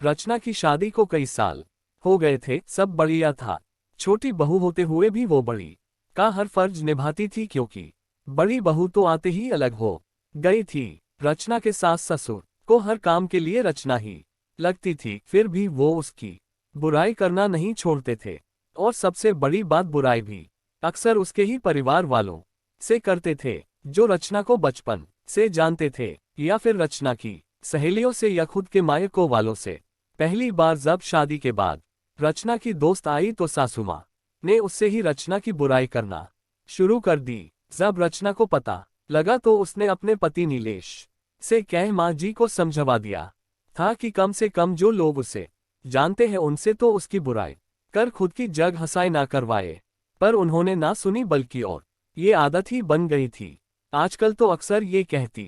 रचना की शादी को कई साल हो गए थे, सब बढ़िया था। छोटी बहू होते हुए भी वो बड़ी का हर फर्ज निभाती थी, क्योंकि बड़ी बहू तो आते ही अलग हो गई थी। रचना के सास ससुर को हर काम के लिए रचना ही लगती थी, फिर भी वो उसकी बुराई करना नहीं छोड़ते थे। और सबसे बड़ी बात, बुराई भी अक्सर उसके ही परिवार वालों से करते थे, जो रचना को बचपन से जानते थे, या फिर रचना की सहेलियों से, या खुद के मायको वालों से। पहली बार जब शादी के बाद रचना की दोस्त आई तो सासू माँ ने उससे ही रचना की बुराई करना शुरू कर दी। जब रचना को पता लगा तो उसने अपने पति नीलेश से कह माँ जी को समझवा दिया था कि कम से कम जो लोग उसे जानते हैं उनसे तो उसकी बुराई कर खुद की जग हंसाई ना करवाए। पर उन्होंने ना सुनी, बल्कि और ये आदत ही बन गई थी। आजकल तो अक्सर ये कहती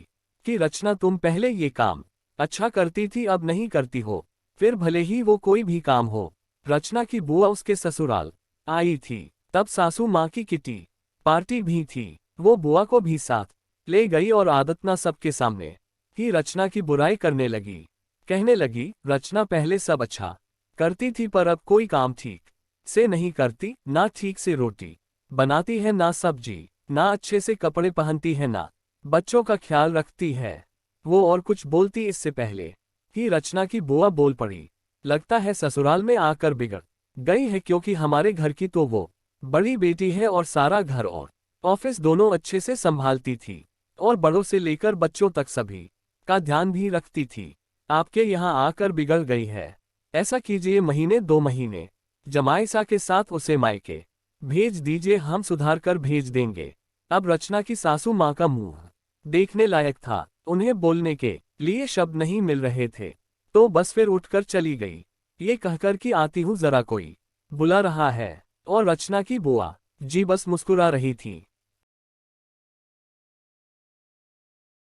कि रचना तुम पहले ये काम अच्छा करती थी, अब नहीं करती हो, फिर भले ही वो कोई भी काम हो। रचना की बुआ उसके ससुराल आई थी, तब सासू माँ की किटी पार्टी भी थी। वो बुआ को भी साथ ले गई और आदत ना सबके सामने ही रचना की बुराई करने लगी। कहने लगी, रचना पहले सब अच्छा करती थी, पर अब कोई काम ठीक से नहीं करती, ना ठीक से रोटी बनाती है, ना सब्जी, ना अच्छे से कपड़े पहनती है, ना बच्चों का ख्याल रखती है। वो और कुछ बोलती इससे पहले ही रचना की बुआ बोल पड़ी, लगता है ससुराल में आकर बिगड़ गई है, क्योंकि हमारे घर की तो वो बड़ी बेटी है और सारा घर और ऑफिस दोनों अच्छे से संभालती थी, और बड़ों से लेकर बच्चों तक सभी का ध्यान भी रखती थी। आपके यहाँ आकर बिगड़ गई है। ऐसा कीजिए, महीने 2 महीने जमाईसा के साथ उसे मायके भेज दीजिए, हम सुधार कर भेज देंगे। अब रचना की सासू माँ का मुंह देखने लायक था, उन्हें बोलने के लिए शब्द नहीं मिल रहे थे, तो बस फिर उठकर चली गई, ये कहकर कि आती हूँ, जरा कोई बुला रहा है। और रचना की बुआ जी बस मुस्कुरा रही थी।